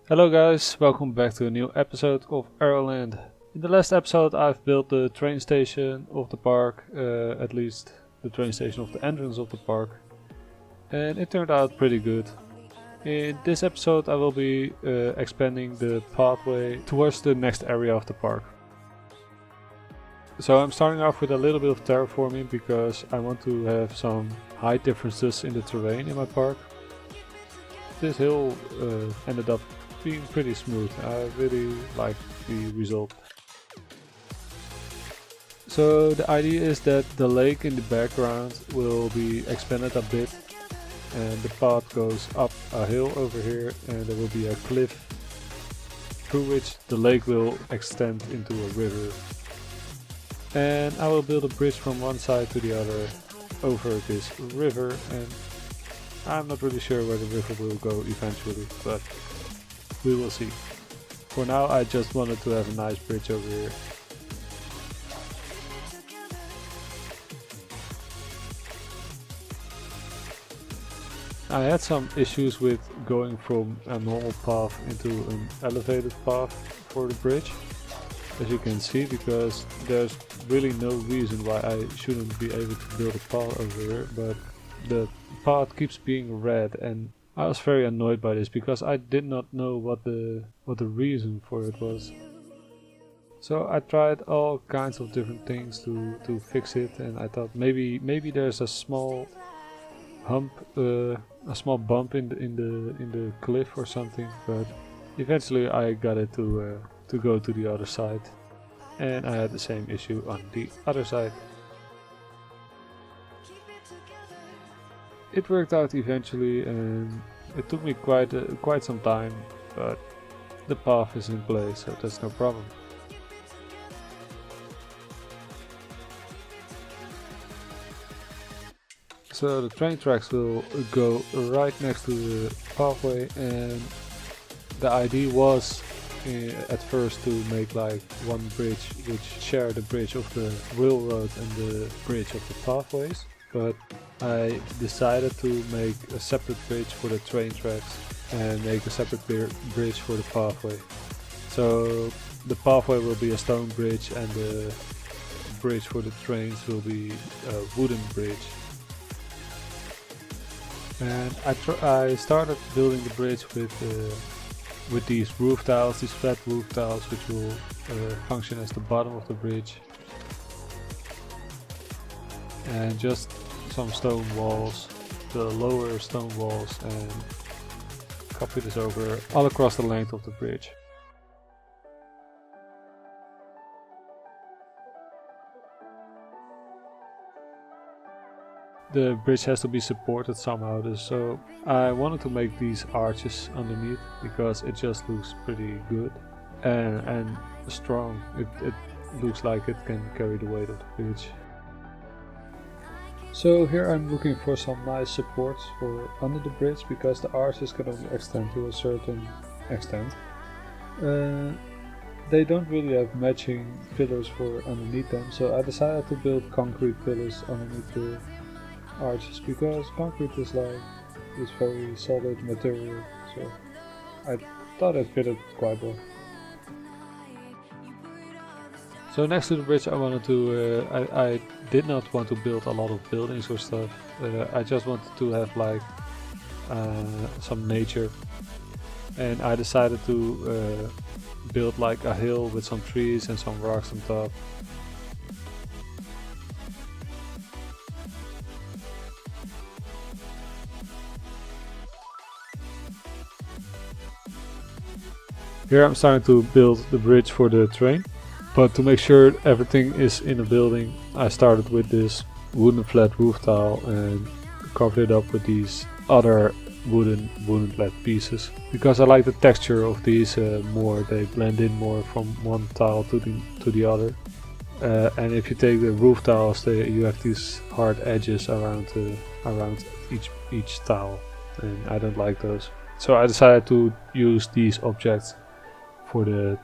Hello guys, welcome back to a new episode of Aeroland. In the last episode I've built the train station of the park, at least the train station of the entrance of the park, and it turned out pretty good. In this episode I will be expanding the pathway towards the next area of the park. So I'm starting off with a little bit of terraforming because I want to have some height differences in the terrain in my park. This hill ended up being pretty smooth. I really like the result. So the idea is that the lake in the background will be expanded a bit and the path goes up a hill over here and there will be a cliff through which the lake will extend into a river. And I will build a bridge from one side to the other over this river, and I'm not really sure where the river will go eventually, but we will see. For now I just wanted to have a nice bridge over here. I had some issues with going from a normal path into an elevated path for the bridge, as you can see, because there's really no reason why I shouldn't be able to build a path over here, but the path keeps being red and I was very annoyed by this because I did not know what the reason for it was. So I tried all kinds of different things to fix it, and I thought maybe there's a small hump, a small bump in the cliff or something, but eventually I got it to go to the other side, and I had the same issue on the other side. It worked out eventually, and it took me quite some time, but the path is in place, so that's no problem. So the train tracks will go right next to the pathway, and the idea was at first to make like one bridge which share the bridge of the railroad and the bridge of the pathways, but I decided to make a separate bridge for the train tracks and make a separate bridge for the pathway. So the pathway will be a stone bridge and the bridge for the trains will be a wooden bridge. And I started building the bridge with these roof tiles, these flat roof tiles, which will function as the bottom of the bridge, and just some stone walls, the lower stone walls, and copy this over all across the length of the bridge. The bridge has to be supported somehow, so I wanted to make these arches underneath because it just looks pretty good and strong. It looks like it can carry the weight of the bridge. So here I'm looking for some nice supports for under the bridge because the arches can only extend to a certain extent. They don't really have matching pillars for underneath them, so I decided to build concrete pillars underneath the arches because concrete is this very solid material, so I thought it fitted quite well. So next to the bridge I wanted to, I did not want to build a lot of buildings or stuff. I just wanted to have like some nature, and I decided to build like a hill with some trees and some rocks on top. Here I'm starting to build the bridge for the train. But to make sure everything is in the building, I started with this wooden flat roof tile and covered it up with these other wooden flat pieces. Because I like the texture of these more, they blend in more from one tile to the other. And if you take the roof tiles, you have these hard edges around each tile, and I don't like those. So I decided to use these objects for the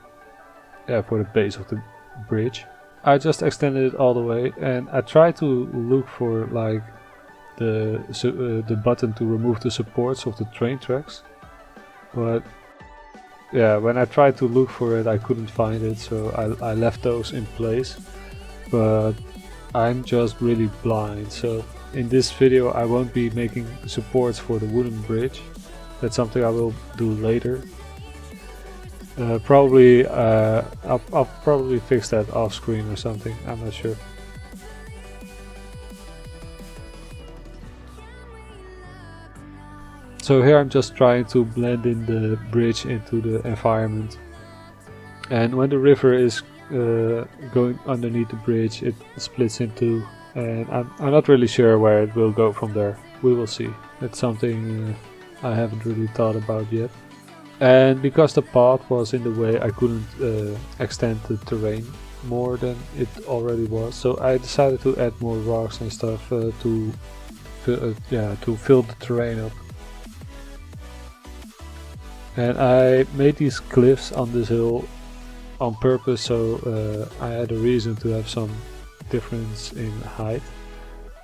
base of the bridge. I just extended it all the way, and I tried to look for like the button to remove the supports of the train tracks, but yeah, when I tried to look for it, I couldn't find it, so I left those in place. But I'm just really blind, so in this video I won't be making supports for the wooden bridge. That's something I will do later. Probably I'll probably fix that off screen or something, I'm not sure. So here I'm just trying to blend in the bridge into the environment, and when the river is going underneath the bridge, it splits in two, and I'm not really sure where it will go from there. We will see. It's something I haven't really thought about yet. And because the path was in the way, I couldn't extend the terrain more than it already was, so I decided to add more rocks and stuff to fill the terrain up. And I made these cliffs on this hill on purpose, so I had a reason to have some difference in height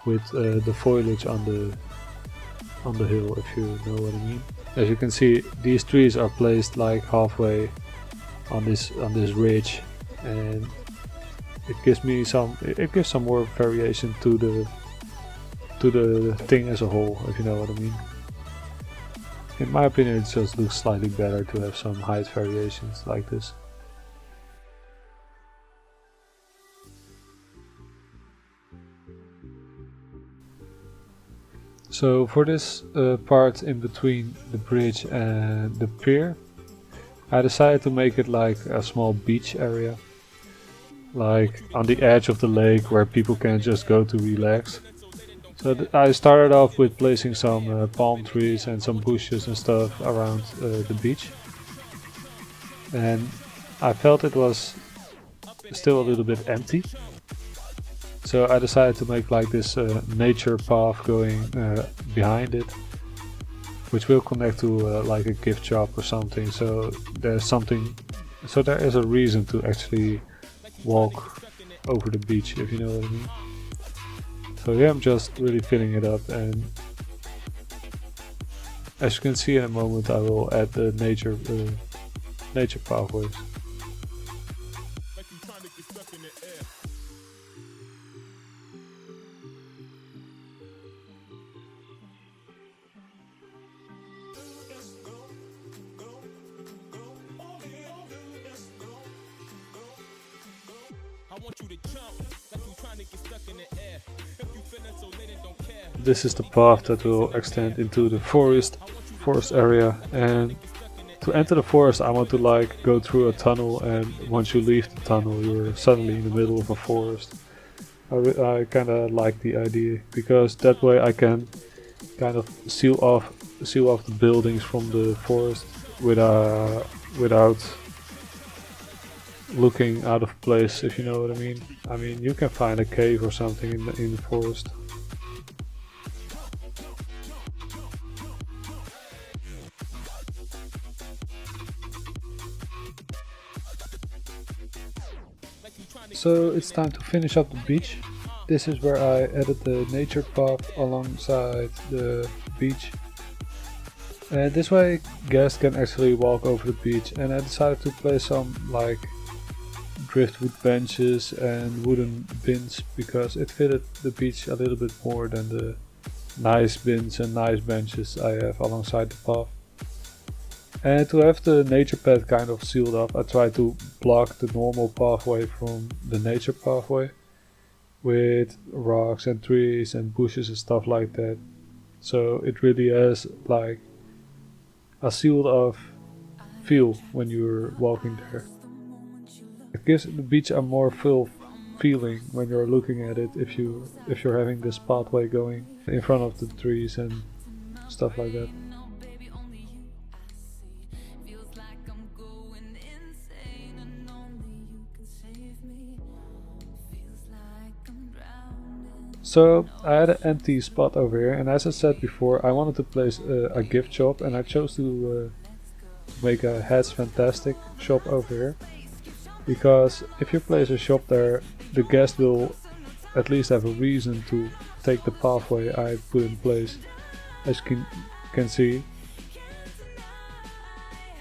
with the foliage on the hill, if you know what I mean. As you can see, these trees are placed like halfway on this ridge, and it gives me some more variation to the thing as a whole, if you know what I mean. In my opinion, it just looks slightly better to have some height variations like this. So for this part in between the bridge and the pier, I decided to make it like a small beach area, like on the edge of the lake where people can just go to relax. So I started off with placing some palm trees and some bushes and stuff around the beach, and I felt it was still a little bit empty, so I decided to make like this nature path going behind it, which will connect to like a gift shop or something. So there is a reason to actually walk over the beach, if you know what I mean. So here I'm just really filling it up, and as you can see in a moment I will add the nature pathways. This is the path that will extend into the forest area, and to enter the forest I want to like go through a tunnel, and once you leave the tunnel you're suddenly in the middle of a forest. I kind of like the idea, because that way I can kind of seal off the buildings from the forest without looking out of place, if you know what I mean. I mean, you can find a cave or something in the forest. So it's time to finish up the beach. This is where I added the nature path alongside the beach. And this way guests can actually walk over the beach, and I decided to place some like driftwood benches and wooden bins, because it fitted the beach a little bit more than the nice bins and nice benches I have alongside the path. And to have the nature path kind of sealed up, I tried to block the normal pathway from the nature pathway with rocks and trees and bushes and stuff like that. So it really has like a sealed off feel when you're walking there. It gives the beach a more full feeling when you're looking at it, if you're having this pathway going in front of the trees and stuff like that. So I had an empty spot over here, and as I said before, I wanted to place a gift shop, and I chose to make a Heads Fantastic shop over here, because if you place a shop there, the guest will at least have a reason to take the pathway I put in place. As you can see,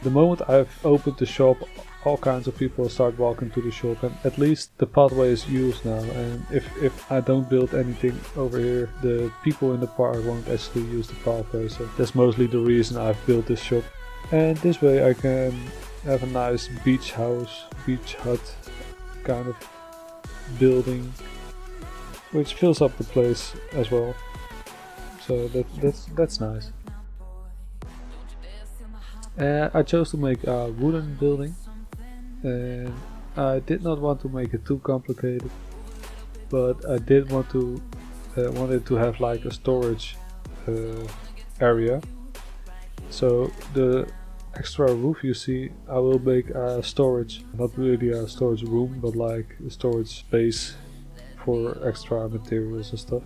The moment I've opened the shop, all kinds of people start walking to the shop, and at least the pathway is used now. And if I don't build anything over here, the people in the park won't actually use the pathway. So that's mostly the reason I've built this shop. And this way I can have a nice beach house, beach hut kind of building, which fills up the place as well. So that's nice. I chose to make a wooden building, and I did not want to make it too complicated, but I did want to wanted to have like a storage area. So the extra roof you see, I will make a storage, not really a storage room, but like a storage space for extra materials and stuff.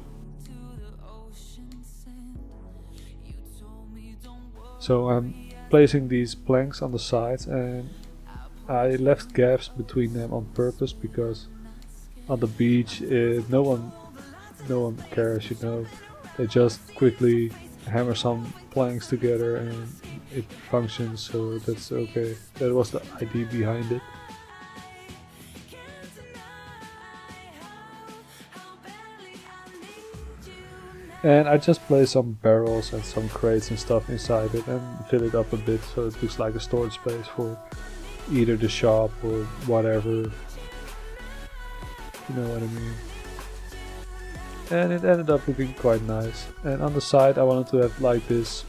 So I'm placing these planks on the sides, and I left gaps between them on purpose because on the beach no one cares, you know. They just quickly hammer some planks together and it functions, so that's okay. That was the idea behind it. And I just place some barrels and some crates and stuff inside it and fill it up a bit so it looks like a storage space for either the shop or whatever. You know what I mean. And it ended up looking quite nice. And on the side I wanted to have like this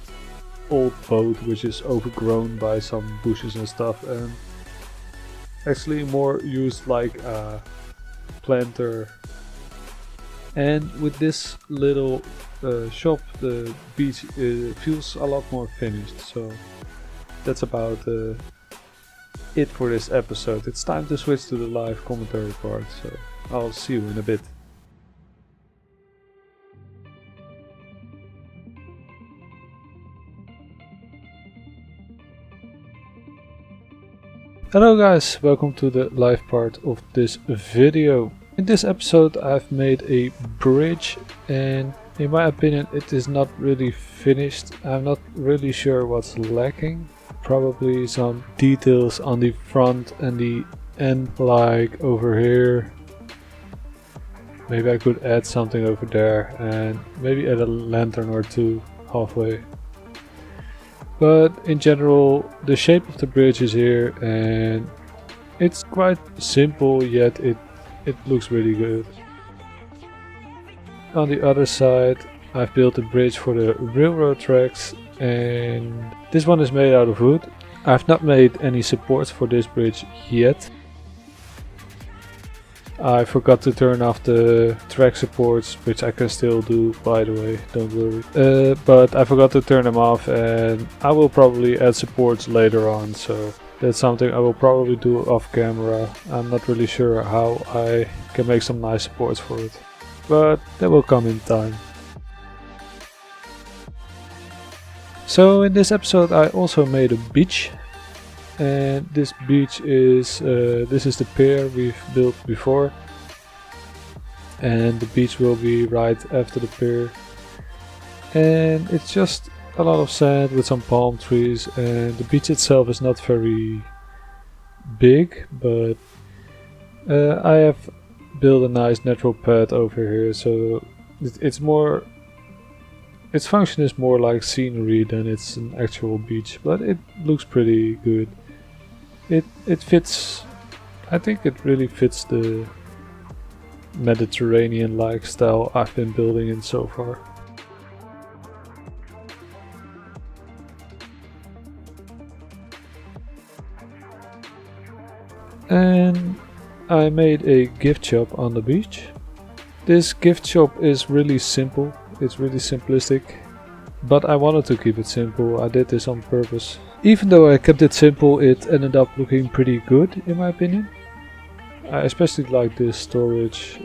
old boat which is overgrown by some bushes and stuff, and actually more used like a planter. And with this little shop, the beach feels a lot more finished. So that's about it for this episode. It's time to switch to the live commentary part, so I'll see you in a bit. Hello guys, welcome to the live part of this video. In this episode I've made a bridge, and in my opinion it is not really finished. I'm not really sure what's lacking. Probably some details on the front and the end, like over here. Maybe I could add something over there and maybe add a lantern or two halfway. But in general the shape of the bridge is here, and it's quite simple, yet it looks really good. On the other side I've built a bridge for the railroad tracks, and this one is made out of wood. I've not made any supports for this bridge yet. I forgot to turn off the track supports, which I can still do, by the way, don't worry. But I forgot to turn them off, and I will probably add supports later on, so that's something I will probably do off camera. I'm not really sure how I can make some nice supports for it, but that will come in time. So in this episode I also made a beach, and this beach is this is the pier we've built before, and the beach will be right after the pier, and it's just a lot of sand with some palm trees, and the beach itself is not very big, but I have built a nice natural path over here, so its function is more like scenery than it's an actual beach, but it looks pretty good. It fits, I think it really fits the Mediterranean-like style I've been building in so far. And I made a gift shop on the beach. This gift shop is really simple, it's really simplistic, but I wanted to keep it simple. I did this on purpose. Even though I kept it simple, it ended up looking pretty good in my opinion. I especially like this storage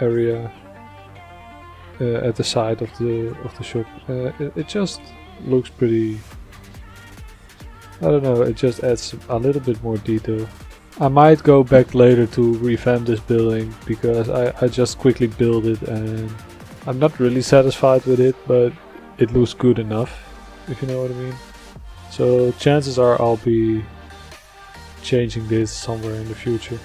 area at the side of the shop. It just looks pretty, I don't know, it just adds a little bit more detail. I might go back later to revamp this building, because I just quickly built it and I'm not really satisfied with it, but it looks good enough, if you know what I mean. So chances are I'll be changing this somewhere in the future.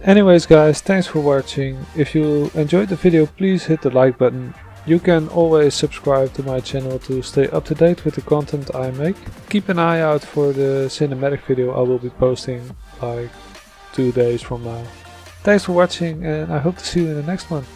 Anyways guys, thanks for watching. If you enjoyed the video, please hit the like button. You can always subscribe to my channel to stay up to date with the content I make. Keep an eye out for the cinematic video I will be posting like 2 days from now. Thanks for watching and I hope to see you in the next one.